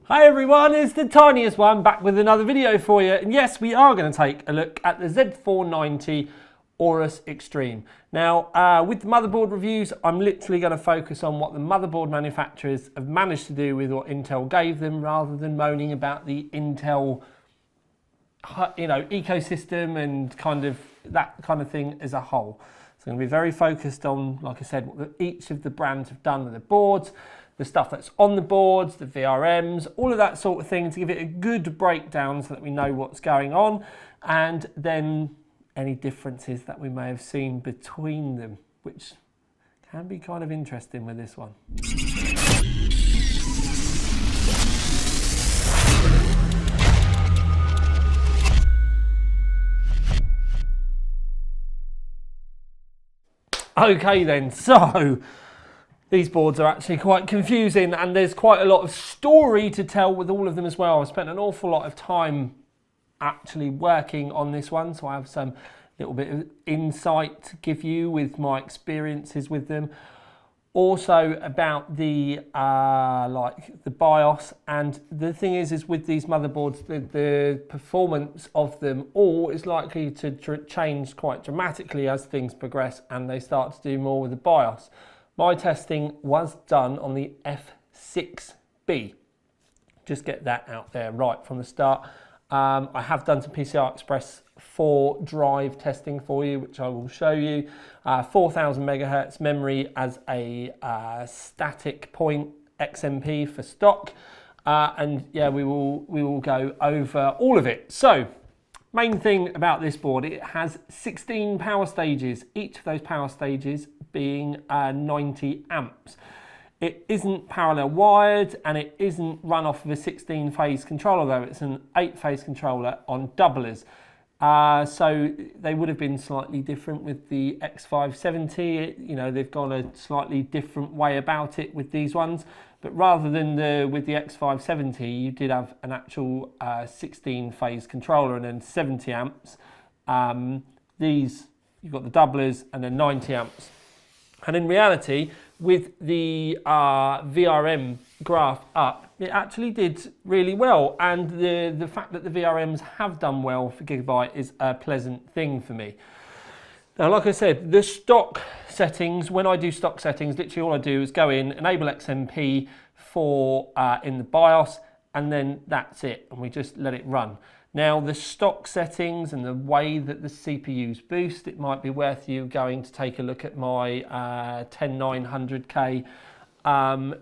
Hi everyone, it's the tiniest one back with another video for you. And yes, we are going to take a look at the Z490 Aorus Extreme. Now, with the motherboard reviews, I'm literally going to focus on what the motherboard manufacturers have managed to do with what Intel gave them, rather than moaning about the Intel, ecosystem and kind of that kind of thing as a whole. So I'm going to be very focused on, like I said, what each of the brands have done with the boards, the stuff that's on the boards, the VRMs, all of that sort of thing, to give it a good breakdown so that we know what's going on, and then any differences that we may have seen between them, which can be kind of interesting with this one. Okay then, so these boards are actually quite confusing, and there's quite a lot of story to tell with all of them as well. I've spent an awful lot of time actually working on this one, so I have some little bit of insight to give you with my experiences with them. Also about the the BIOS, and the thing is with these motherboards, the performance of them all is likely to change quite dramatically as things progress and they start to do more with the BIOS. My testing was done on the F6B. Just get that out there right from the start. I have done some PCI Express 4 drive testing for you, which I will show you. 4000 megahertz memory as a static point XMP for stock. And yeah, we will go over all of it. So, main thing about this board, it has 16 power stages, each of those power stages being 90 amps. It isn't parallel wired, and it isn't run off of a 16-phase controller, though. It's an 8-phase controller on doublers. So they would have been slightly different with the X570. They've gone a slightly different way about it with these ones. But rather than with the X570, you did have an actual 16-phase controller and then 70 amps. These, you've got the doublers and then 90 amps. And in reality, with the VRM graph up, it actually did really well. And the fact that the VRMs have done well for Gigabyte is a pleasant thing for me. Now, like I said, the stock settings, when I do stock settings, literally all I do is go in, enable XMP for in the BIOS, and then that's it, and we just let it run. Now, the stock settings and the way that the CPUs boost, it might be worth you going to take a look at my 10900K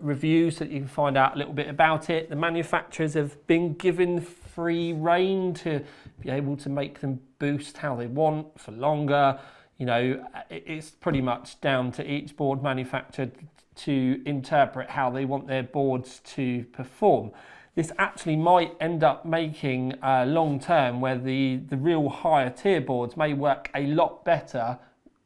review so that you can find out a little bit about it. The manufacturers have been given free rein to be able to make them boost how they want for longer. It's pretty much down to each board manufacturer to interpret how they want their boards to perform. This actually might end up making long term where the real higher tier boards may work a lot better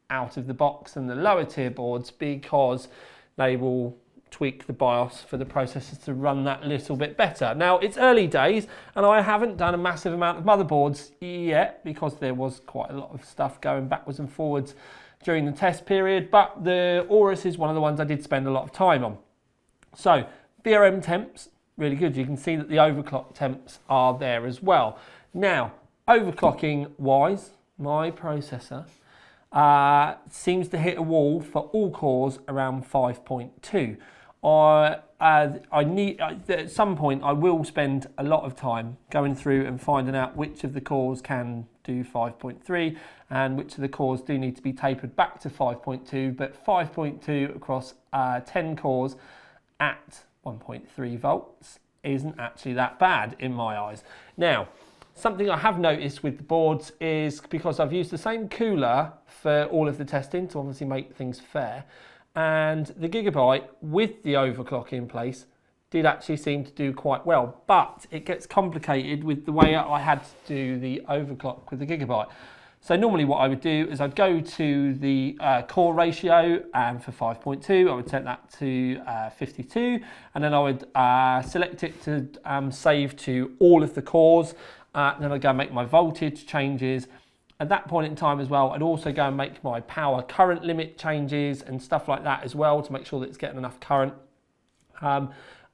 out of the box than the lower tier boards, because they will tweak the BIOS for the processors to run that little bit better. Now, it's early days, and I haven't done a massive amount of motherboards yet because there was quite a lot of stuff going backwards and forwards during the test period, but the Aorus is one of the ones I did spend a lot of time on. So, VRM temps, really good. You can see that the overclock temps are there as well. Now, overclocking wise, my processor seems to hit a wall for all cores around 5.2. At some point I will spend a lot of time going through and finding out which of the cores can do 5.3 and which of the cores do need to be tapered back to 5.2, but 5.2 across 10 cores at 1.3 volts isn't actually that bad in my eyes. Now, something I have noticed with the boards is, because I've used the same cooler for all of the testing to obviously make things fair, and the Gigabyte with the overclock in place did actually seem to do quite well, but it gets complicated with the way I had to do the overclock with the Gigabyte. So normally what I would do is I'd go to the core ratio, and for 5.2 I would set that to 52, and then I would select it to save to all of the cores. Then I'd go and make my voltage changes. At that point in time as well, I'd also go and make my power current limit changes and stuff like that as well, to make sure that it's getting enough current.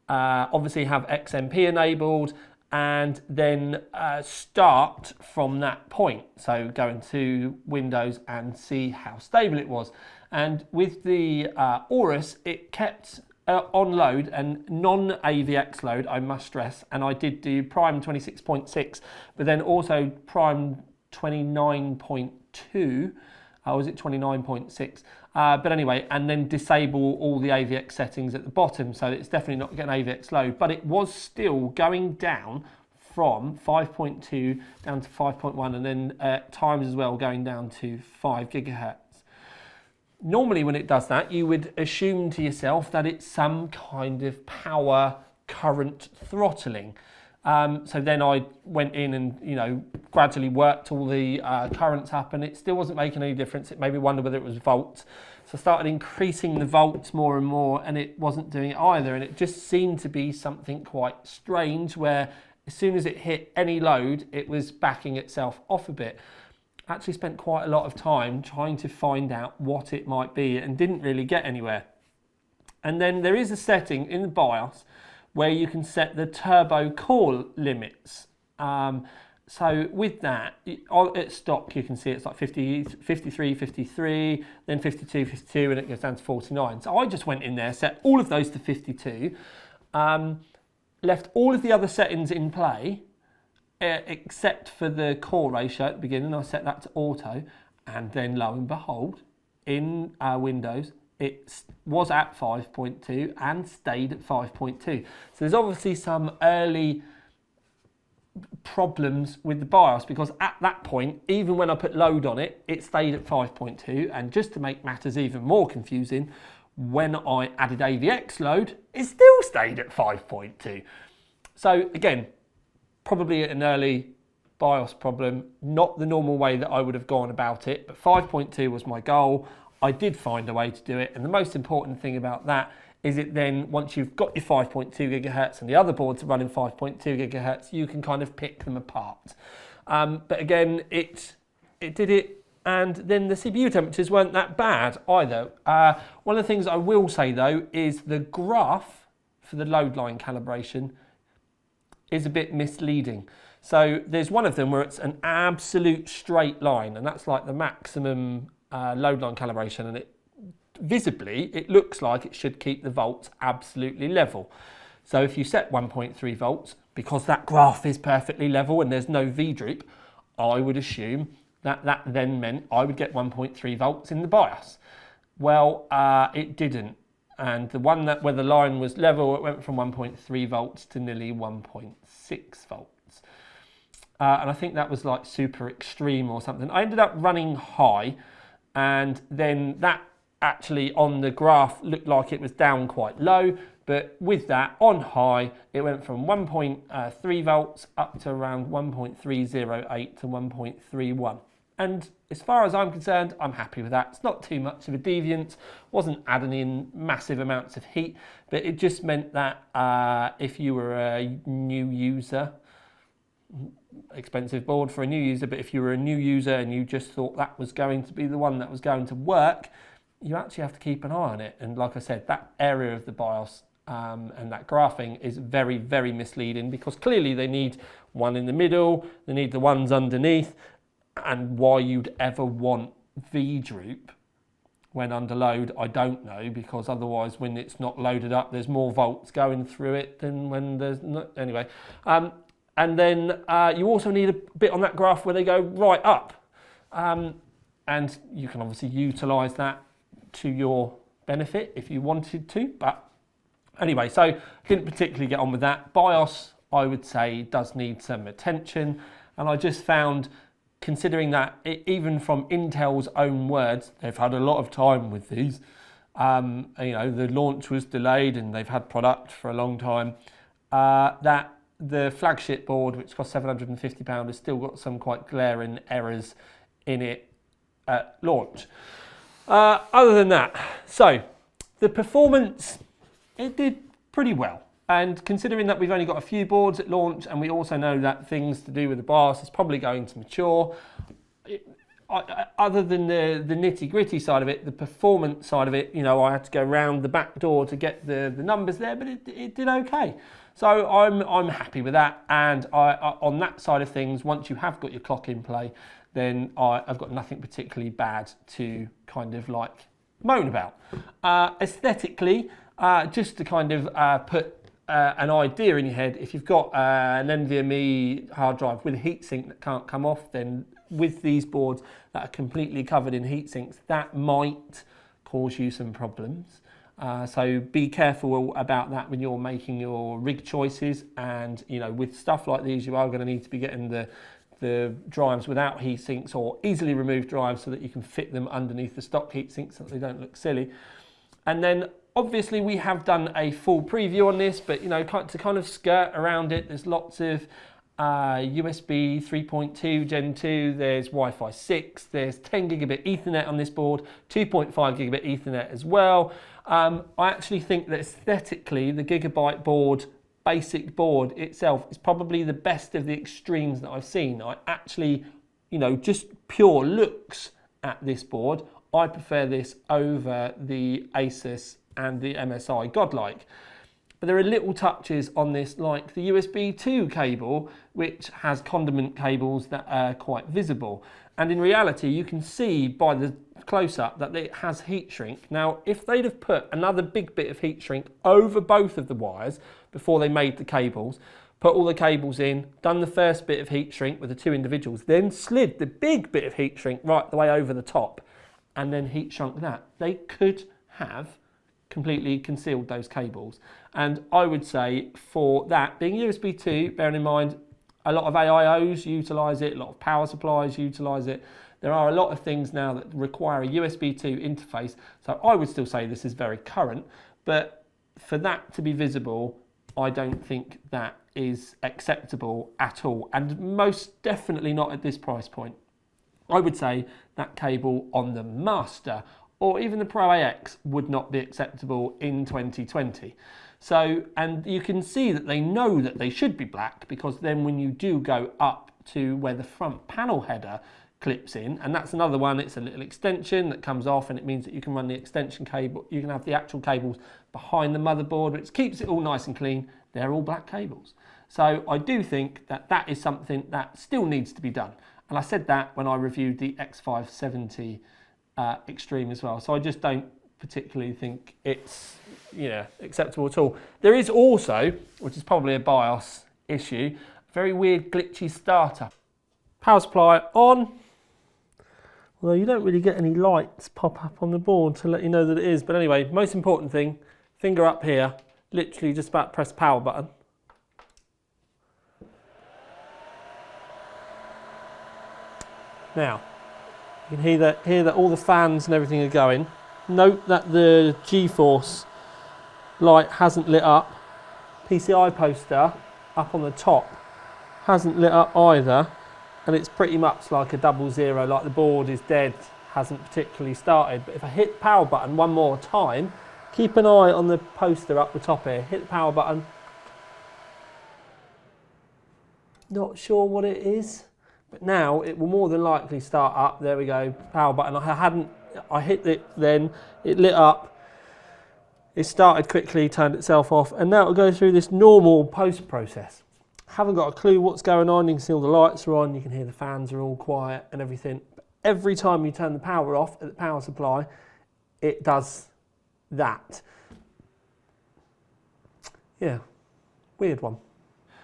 obviously have XMP enabled, and then start from that point. So go into Windows and see how stable it was. And with the Aorus, it kept on load and non-AVX load, I must stress, and I did do Prime 26.6, but then also Prime 29.2, was it 29.6? But anyway, and then disable all the AVX settings at the bottom, so it's definitely not getting AVX load, but it was still going down from 5.2 down to 5.1, and then at times as well going down to 5 gigahertz. Normally when it does that, you would assume to yourself that it's some kind of power current throttling. So then I went in and, gradually worked all the currents up, and it still wasn't making any difference. It made me wonder whether it was volts. So I started increasing the volts more and more, and it wasn't doing it either. And it just seemed to be something quite strange, where as soon as it hit any load, it was backing itself off a bit. Actually spent quite a lot of time trying to find out what it might be and didn't really get anywhere. And then there is a setting in the BIOS where you can set the turbo core limits. So with that, at stock you can see it's like 50, 53, 53, then 52, 52, and it goes down to 49. So I just went in there, set all of those to 52, left all of the other settings in play, except for the core ratio at the beginning. I set that to auto, and then lo and behold, in Windows, it was at 5.2 and stayed at 5.2. So there's obviously some early problems with the BIOS, because at that point, even when I put load on it, it stayed at 5.2, and just to make matters even more confusing, when I added AVX load, it still stayed at 5.2. So again, probably an early BIOS problem, not the normal way that I would have gone about it, but 5.2 was my goal. I did find a way to do it, and the most important thing about that is it then, once you've got your 5.2 gigahertz and the other boards are running 5.2 gigahertz, you can kind of pick them apart. But again, it did it, and then the CPU temperatures weren't that bad either. One of the things I will say though is the graph for the load line calibration is a bit misleading. So there's one of them where it's an absolute straight line, and that's like the maximum load line calibration, and visibly it looks like it should keep the volts absolutely level. So if you set 1.3 volts, because that graph is perfectly level and there's no V droop, I would assume that that then meant I would get 1.3 volts in the BIOS. Well, it didn't. And the one where the line was level, it went from 1.3 volts to nearly 1.6 volts. And I think that was like super extreme or something. I ended up running high, and then that actually on the graph looked like it was down quite low. But with that on high, it went from 1.3 volts up to around 1.308 to 1.31. And as far as I'm concerned, I'm happy with that. It's not too much of a deviance, wasn't adding in massive amounts of heat, but it just meant that if you were a new user, expensive board for a new user, but if you were a new user and you just thought that was going to be the one that was going to work, you actually have to keep an eye on it. And like I said, that area of the BIOS and that graphing is very, very misleading, because clearly they need one in the middle, they need the ones underneath. And why you'd ever want V droop when under load, I don't know, because otherwise when it's not loaded up, there's more volts going through it than when there's not. Anyway, and then you also need a bit on that graph where they go right up, and you can obviously utilize that to your benefit if you wanted to. But anyway, so didn't particularly get on with that. BIOS, I would say, does need some attention, and I just found, considering that even from Intel's own words, they've had a lot of time with these. The launch was delayed and they've had product for a long time. That the flagship board, which cost £750, has still got some quite glaring errors in it at launch. Other than that, so the performance, it did pretty well. And considering that we've only got a few boards at launch, and we also know that things to do with the BIOS is probably going to mature, other than the nitty gritty side of it, the performance side of it, you know, I had to go round the back door to get the numbers there, but it did okay. So I'm happy with that. And on that side of things, once you have got your clock in play, then I've got nothing particularly bad to kind of like moan about. Aesthetically, just to kind of put an idea in your head, if you've got an NVMe hard drive with a heatsink that can't come off, then with these boards that are completely covered in heat sinks, that might cause you some problems. So be careful about that when you're making your rig choices. And you know, with stuff like these, you are going to need to be getting the drives without heat sinks or easily removed drives so that you can fit them underneath the stock heat sinks so that they don't look silly. And then obviously we have done a full preview on this, but you know, to kind of skirt around it, there's lots of USB 3.2 Gen 2, there's Wi-Fi 6, there's 10 gigabit Ethernet on this board, 2.5 gigabit Ethernet as well. I actually think that aesthetically the Gigabyte board, basic board itself, is probably the best of the extremes that I've seen. I actually, you know, just pure looks at this board, I prefer this over the Asus and the MSI Godlike. But there are little touches on this, like the USB 2 cable, which has condiment cables that are quite visible. And in reality, you can see by the close-up that it has heat shrink. Now, if they'd have put another big bit of heat shrink over both of the wires before they made the cables, put all the cables in, done the first bit of heat shrink with the two individuals, then slid the big bit of heat shrink right the way over the top, and then heat shrunk that, they could have completely concealed those cables. And I would say for that, being USB 2, bearing in mind a lot of AIOs utilise it, a lot of power supplies utilise it. There are a lot of things now that require a USB 2 interface. So I would still say this is very current, but for that to be visible, I don't think that is acceptable at all. And most definitely not at this price point. I would say that cable on the Master or even the Pro AX would not be acceptable in 2020. So, and you can see that they know that they should be black, because then when you do go up to where the front panel header clips in, and that's another one, it's a little extension that comes off, and it means that you can run the extension cable, you can have the actual cables behind the motherboard, which keeps it all nice and clean. They're all black cables. So I do think that that is something that still needs to be done. And I said that when I reviewed the X570 Extreme as well. So I just don't particularly think it's, you know, acceptable at all. There is also, which is probably a BIOS issue, a very weird glitchy starter. Power supply on. Well, you don't really get any lights pop up on the board to let you know that it is. But anyway, most important thing, finger up here, literally just about to press the power button. Now, you can hear that all the fans and everything are going. Note that the GeForce light hasn't lit up. PCI poster up on the top hasn't lit up either. And it's pretty much like a 00, like the board is dead, hasn't particularly started. But if I hit the power button one more time, keep an eye on the poster up the top here. Hit the power button. Not sure what it is, but now it will more than likely start up. There we go, power button. I hit it then, it lit up. It started quickly, turned itself off, and now it'll go through this normal post process. Haven't got a clue what's going on. You can see all the lights are on, you can hear the fans are all quiet and everything. But every time you turn the power off at the power supply, it does that. Yeah, weird one.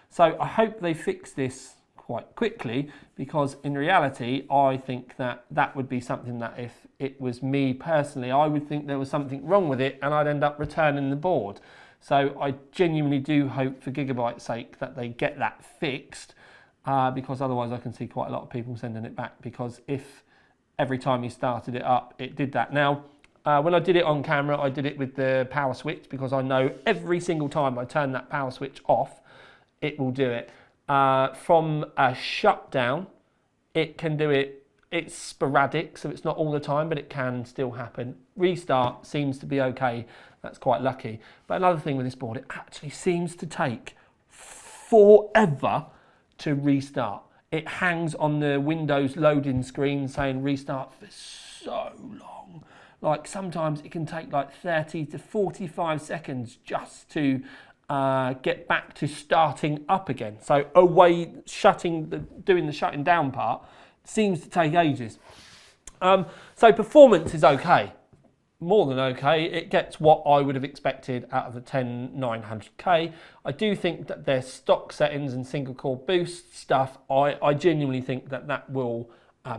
So I hope they fix this quite quickly, because in reality, I think that that would be something that if it was me personally, I would think there was something wrong with it and I'd end up returning the board. So I genuinely do hope, for Gigabyte's sake, that they get that fixed, because otherwise I can see quite a lot of people sending it back, because if every time you started it up, it did that. Now, when I did it on camera, I did it with the power switch, because I know every single time I turn that power switch off, it will do it. From a shutdown, it can do it. It's sporadic, so it's not all the time, but it can still happen. Restart seems to be okay. That's quite lucky. But another thing with this board, it actually seems to take forever to restart. it hangs on the Windows loading screen saying restart for so long. Like sometimes it can take like 30 to 45 seconds just to get back to starting up again. So doing the shutting down part seems to take ages. So performance is okay, more than okay. It gets what I would have expected out of the 10900K. I do think that their stock settings and single core boost stuff, I genuinely think that will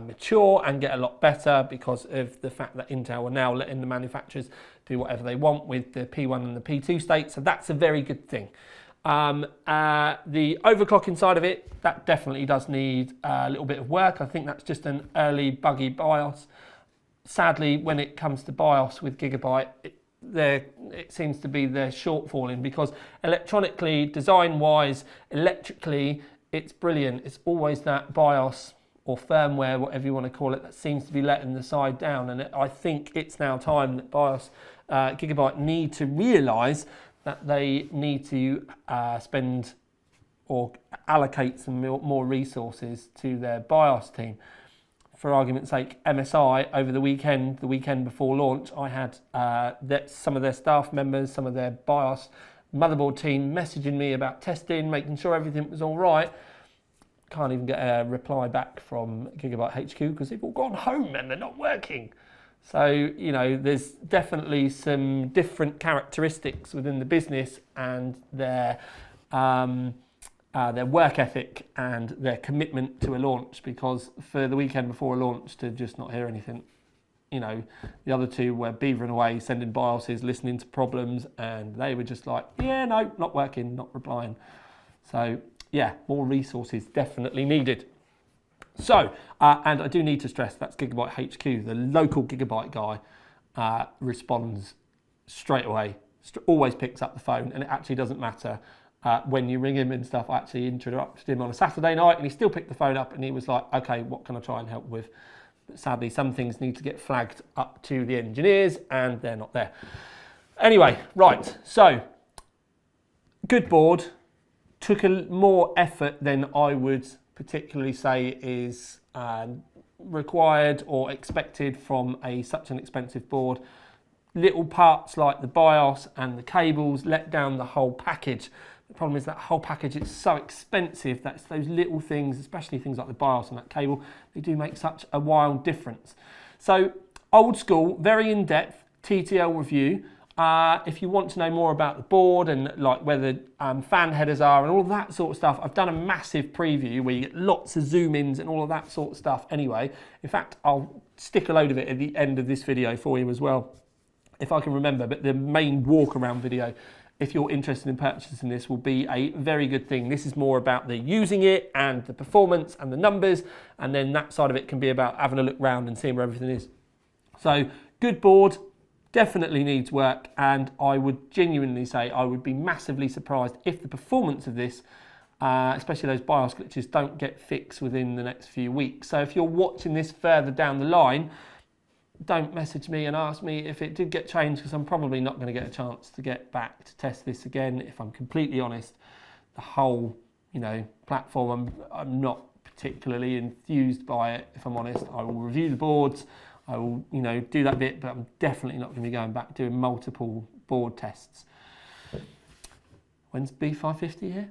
mature and get a lot better because of the fact that Intel are now letting the manufacturers do whatever they want with the P1 and the P2 state. So that's a very good thing. The overclocking side of it, that definitely does need a little bit of work. I think that's just an early buggy BIOS. Sadly, when it comes to BIOS with Gigabyte, it seems to be their shortfalling because electronically, design-wise, electrically, it's brilliant. It's always that BIOS or firmware, whatever you want to call it, that seems to be letting the side down. And I think it's now time that Gigabyte need to realise that they need to spend or allocate some more resources to their BIOS team. For argument's sake, MSI over the weekend before launch, I had some of their staff members, some of their BIOS motherboard team messaging me about testing, making sure everything was all right. Can't even get a reply back from Gigabyte HQ because they've all gone home and they're not working. So, you know, there's definitely some different characteristics within the business and their work ethic and their commitment to a launch, because for the weekend before a launch to just not hear anything, you know, the other two were beavering away, sending BIOSes, listening to problems, and they were just like, yeah, no, not working, not replying. So, yeah, more resources definitely needed. So, and I do need to stress that's Gigabyte HQ. The local Gigabyte guy responds straight away, always picks up the phone, and it actually doesn't matter when you ring him and stuff. I actually interrupted him on a Saturday night and he still picked the phone up and he was like, okay, what can I try and help with? But sadly, some things need to get flagged up to the engineers and they're not there. Anyway, right, so good board. Took more effort than I would particularly say is required or expected from such an expensive board. Little parts like the BIOS and the cables let down the whole package. The problem is that whole package is so expensive that it's those little things, especially things like the BIOS and that cable, they do make such a wild difference. So old school, very in-depth TTL review. If you want to know more about the board and like where the fan headers are and all of that sort of stuff, I've done a massive preview where you get lots of zoom-ins and all of that sort of stuff anyway. In fact, I'll stick a load of it at the end of this video for you as well, if I can remember. But the main walk-around video, if you're interested in purchasing this, will be a very good thing. This is more about the using it and the performance and the numbers, and then that side of it can be about having a look around and seeing where everything is. So, good board. Definitely needs work, and I would genuinely say I would be massively surprised if the performance of this, especially those BIOS glitches, don't get fixed within the next few weeks. So if you're watching this further down the line, don't message me and ask me if it did get changed, because I'm probably not going to get a chance to get back to test this again. If I'm completely honest, the whole, you know, platform, I'm not particularly enthused by it. If I'm honest, I will review the boards. I will, you know, do that bit, but I'm definitely not going to be going back doing multiple board tests. When's B550 here?